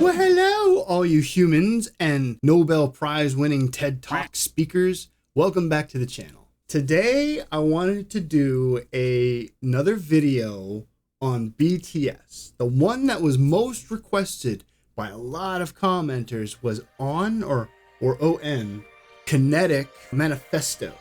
Well, hello, all you humans and Nobel Prize winning TED Talk speakers. Welcome back to the channel. Today, I wanted to do another video on BTS. The one that was most requested by a lot of commenters was on or ON, Kinetic Manifesto.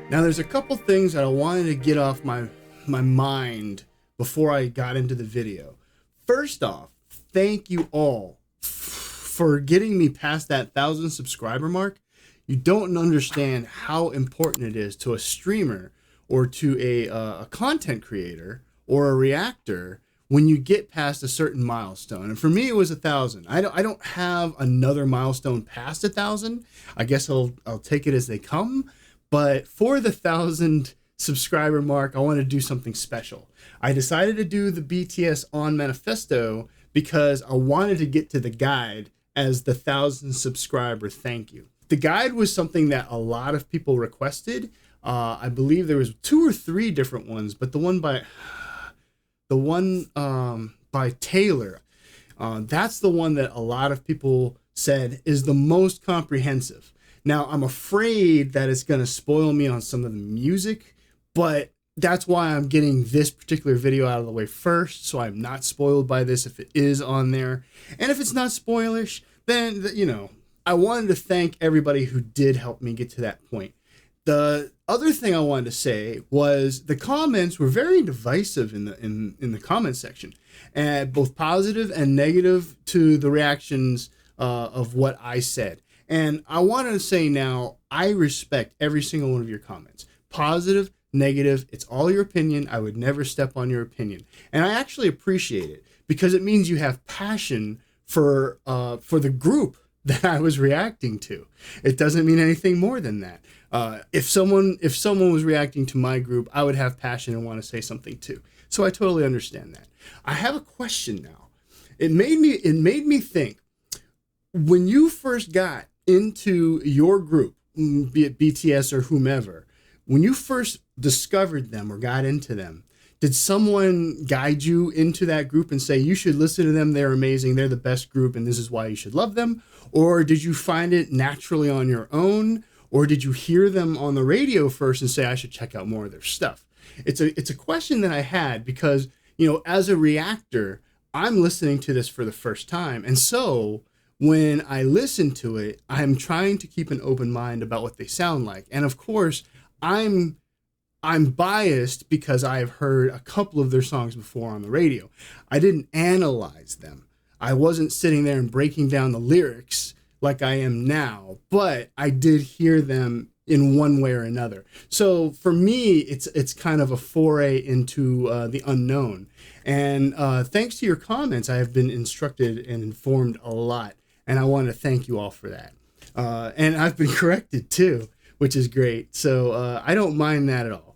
Now, there's a couple things that I wanted to get off my mind before I got into the video. First off, thank you all for getting me past that 1,000 subscriber mark. You don't understand how important it is to a streamer or to a content creator or a reactor when you get past a certain milestone. And for me, it was 1,000. I don't have another milestone past 1,000. I guess I'll take it as they come. But for the 1,000 subscriber mark, I want to do something special. I decided to do the BTS on Manifesto because I wanted to get to the guide as the 1,000 subscriber thank you. The guide was something that a lot of people requested. I believe there was 2 or 3 different ones, but the one by Taylor, that's the one that a lot of people said is the most comprehensive. Now, I'm afraid that it's going to spoil me on some of the music, but that's why I'm getting this particular video out of the way first, so I'm not spoiled by this if it is on there. And if it's not spoilish, then, you know, I wanted to thank everybody who did help me get to that point. The other thing I wanted to say was the comments were very divisive in the comment section, and both positive and negative to the reactions of what I said. And I wanted to say now, I respect every single one of your comments. Positive, negative, it's all your opinion. I would never step on your opinion. And I actually appreciate it because it means you have passion for the group that I was reacting to. It doesn't mean anything more than that. If someone was reacting to my group, I would have passion and want to say something too. So I totally understand that. I have a question now. It made me think, when you first got into your group, be it BTS or whomever, when you first discovered them or got into them, did someone guide you into that group and say, you should listen to them, they're amazing, they're the best group, and this is why you should love them? Or did you find it naturally on your own? Or did you hear them on the radio first and say, I should check out more of their stuff? It's a question that I had because, you know, as a reactor, I'm listening to this for the first time. And so when I listen to it, I'm trying to keep an open mind about what they sound like. And of course, I'm biased because I've heard a couple of their songs before on the radio. I didn't analyze them. I wasn't sitting there and breaking down the lyrics like I am now, but I did hear them in one way or another. So for me, it's kind of a foray into the unknown. And thanks to your comments, I have been instructed and informed a lot. And I want to thank you all for that. And I've been corrected too, which is great. So I don't mind that at all.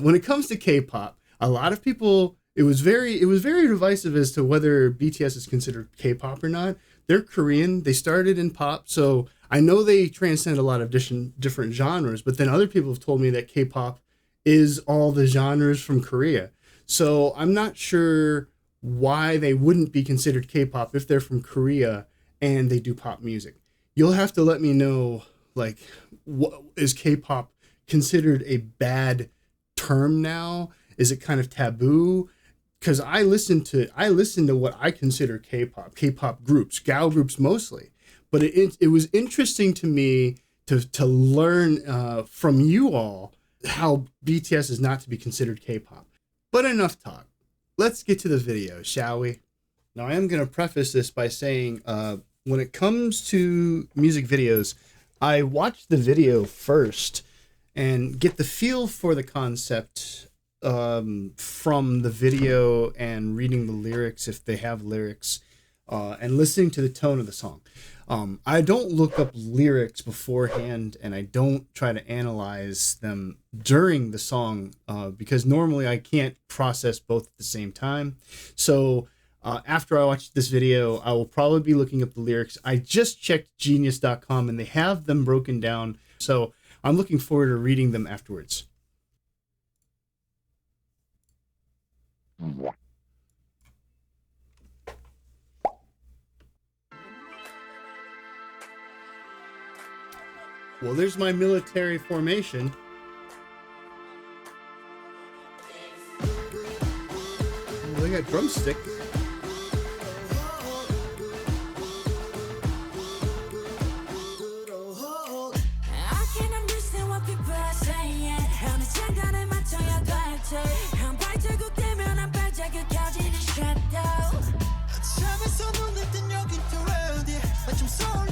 When it comes to K-pop, a lot of people, it was very divisive as to whether BTS is considered K-pop or not. They're Korean. They started in pop. So I know they transcend a lot of different genres, but then other people have told me that K-pop is all the genres from Korea. So I'm not sure why they wouldn't be considered K-pop if they're from Korea and they do pop music. You'll have to let me know, like, what is K-pop considered a bad term now? Is it kind of taboo? Because I listen to what I consider K-pop groups, gal groups mostly. But it was interesting to me to learn from you all how BTS is not to be considered K-pop. But enough talk. Let's get to the video, shall we? Now, I am going to preface this by saying, when it comes to music videos, I watch the video first and get the feel for the concept from the video and reading the lyrics, if they have lyrics, and listening to the tone of the song. I don't look up lyrics beforehand, and I don't try to analyze them during the song because normally I can't process both at the same time. So after I watch this video, I will probably be looking up the lyrics. I just checked genius.com and they have them broken down. So I'm looking forward to reading them afterwards. Well, there's my military formation. Oh, they got drumstick.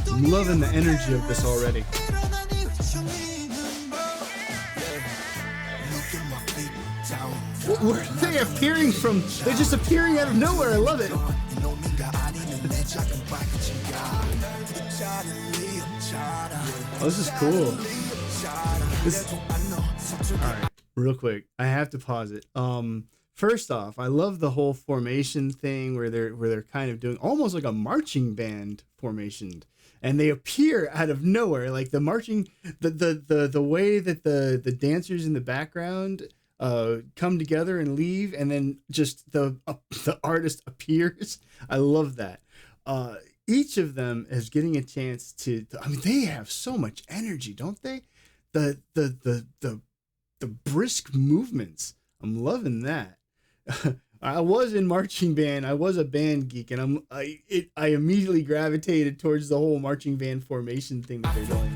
I'm loving the energy of this already. Where are they appearing from? They're just appearing out of nowhere. I love it. Oh, this is cool. All right, real quick. I have to pause it. First off, I love the whole formation thing where they're kind of doing almost like a marching band formation, and they appear out of nowhere, like the marching, the way that the dancers in the background come together and leave, and then just the artist appears. I love that. Each of them is getting a chance to. I mean, they have so much energy, don't they? The brisk movements. I'm loving that. I was in marching band. I was a band geek, and I immediately gravitated towards the whole marching band formation thing that they're doing.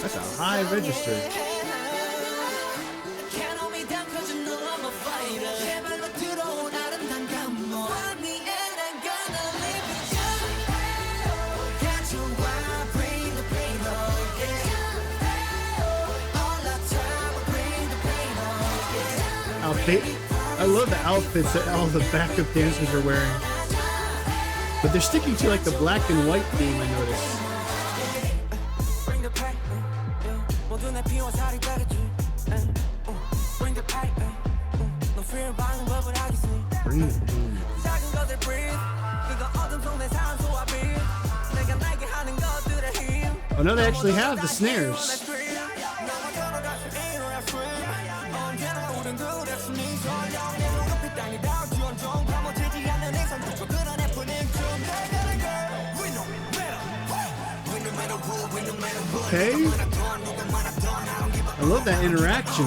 That's a high register. I love the outfits that all the backup dancers are wearing, but they're sticking to like the black and white theme. I noticed. Bring the pain. Oh no, they actually have the snares. Okay. I love that interaction.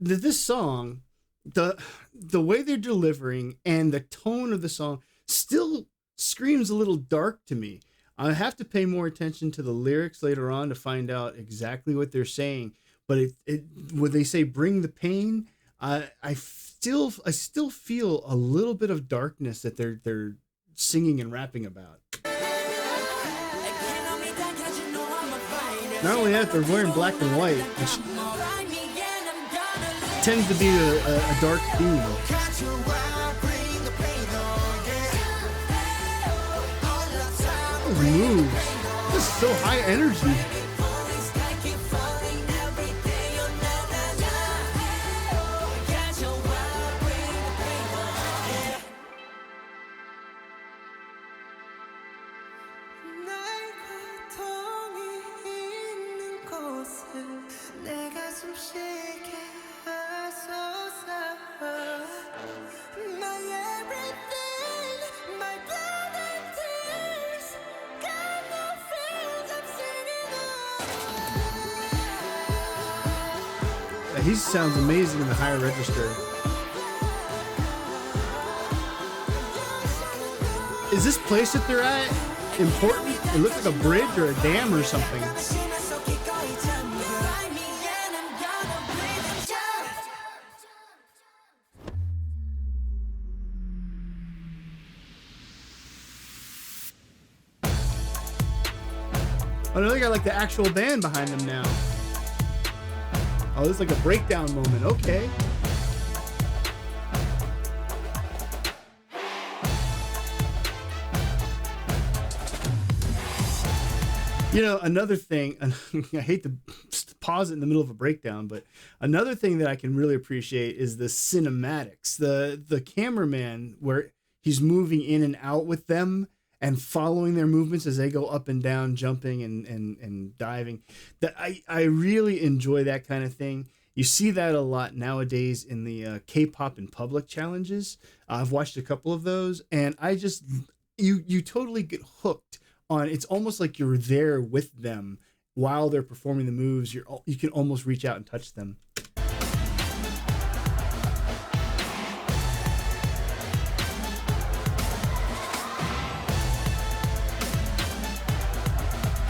This song, the way they're delivering and the tone of the song still screams a little dark to me. I have to pay more attention to the lyrics later on to find out exactly what they're saying. But when they say "bring the pain," I still feel a little bit of darkness that they're singing and rapping about. Not only that, they're wearing black and white, which tends to be a dark theme. Those moves, this is so high energy. He sounds amazing in the higher register. Is this place that they're at important? It looks like a bridge or a dam or something. Oh no, they got like the actual band behind them now. Oh, this is like a breakdown moment. Okay. You know, another thing, I hate to pause it in the middle of a breakdown, but another thing that I can really appreciate is the cinematics. The cameraman, where he's moving in and out with them and following their movements as they go up and down, jumping and diving. That I really enjoy that kind of thing. You see that a lot nowadays in the K-pop in public challenges. I've watched a couple of those, and I just you totally get hooked on. It's almost like you're there with them while they're performing the moves. You can almost reach out and touch them.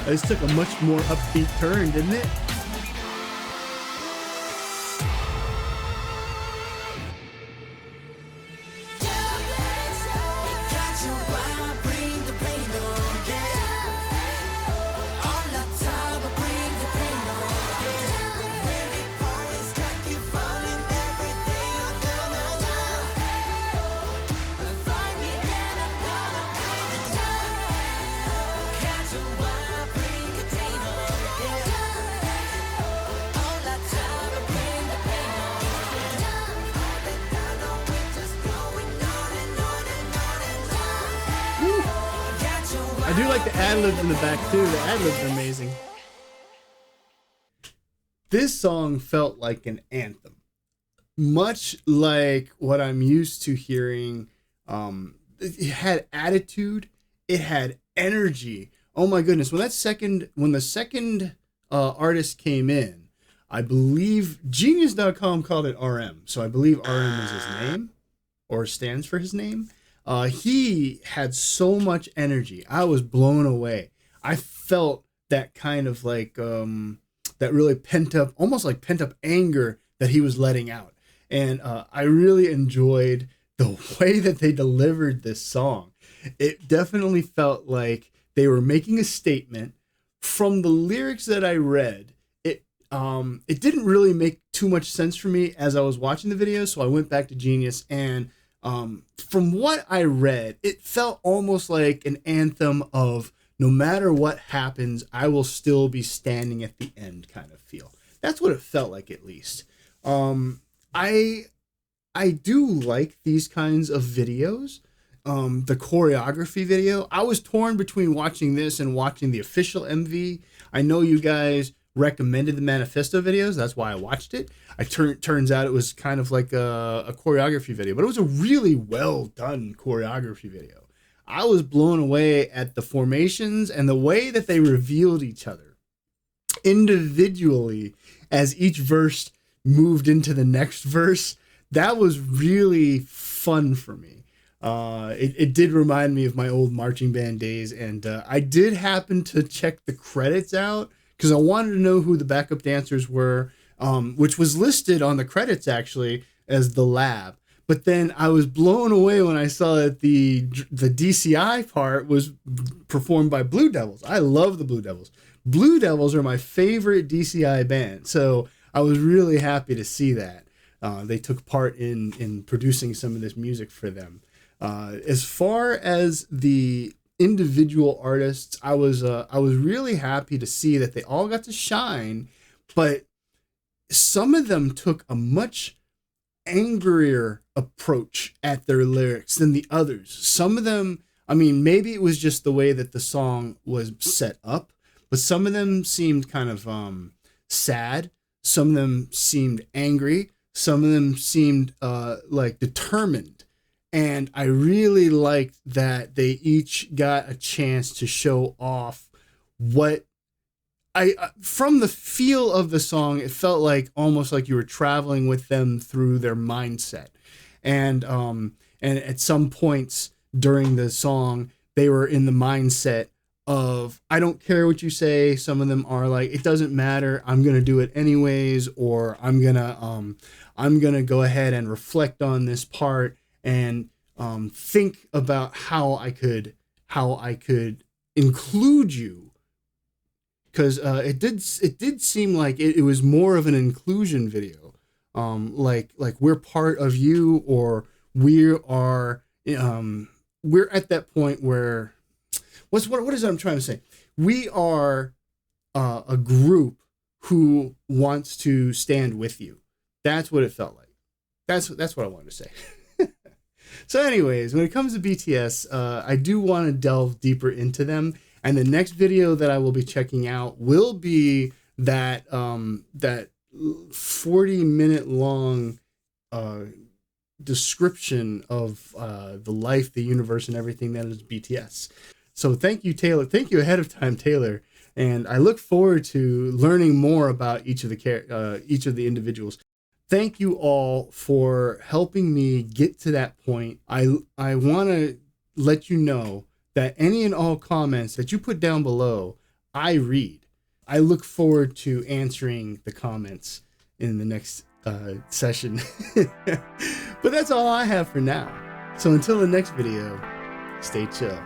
This took a much more upbeat turn, didn't it? I do like the ad-libs in the back too. The ad-libs are amazing. This song felt like an anthem, much like what I'm used to hearing. It had attitude. It had energy. Oh my goodness! When the second artist came in, I believe Genius.com called it RM. So I believe RM is his name, or stands for his name. He had so much energy. I was blown away. I felt that kind of like that really almost like pent up anger that he was letting out. And I really enjoyed the way that they delivered this song. It definitely felt like they were making a statement. From the lyrics that I read, it didn't really make too much sense for me as I was watching the video. So I went back to Genius, and from what I read, it felt almost like an anthem of no matter what happens, I will still be standing at the end kind of feel. That's what it felt like, at least. I do like these kinds of videos. The choreography video, I was torn between watching this and watching the official MV. I know you guys recommended the Manifesto videos. That's why I watched it. Turns out it was kind of like a choreography video, but it was a really well done choreography video. I was blown away at the formations and the way that they revealed each other individually as each verse moved into the next verse. That was really fun for me. It did remind me of my old marching band days, and I did happen to check the credits out because I wanted to know who the backup dancers were, which was listed on the credits actually as The Lab. But then I was blown away when I saw that the DCI part was performed by Blue Devils. I love the Blue Devils. Blue Devils are my favorite DCI band, so I was really happy to see that. They took part in producing some of this music for them. As far as the individual artists, I was really happy to see that they all got to shine, but some of them took a much angrier approach at their lyrics than the others. Some of them, I mean, maybe it was just the way that the song was set up, but some of them seemed kind of sad. Some of them seemed angry. Some of them seemed like determined. And I really liked that they each got a chance to show off what from the feel of the song, it felt like almost like you were traveling with them through their mindset. And at some points during the song, they were in the mindset of, I don't care what you say. Some of them are like, it doesn't matter, I'm going to do it anyways, or I'm going to go ahead and reflect on this part and think about how I could include you. Because it did seem like it was more of an inclusion video, like we're part of you, or we're at that point where what is it I'm trying to say? We are a group who wants to stand with you. That's what it felt like. That's what I wanted to say. So anyways, when it comes to BTS, I do want to delve deeper into them. And the next video that I will be checking out will be that 40-minute long description of the life, the universe, and everything that is BTS. So thank you, Taylor. Thank you ahead of time, Taylor. And I look forward to learning more about each of the individuals. Thank you all for helping me get to that point. I want to let you know that any and all comments that you put down below, I read. I look forward to answering the comments in the next session. But that's all I have for now. So until the next video, stay chill.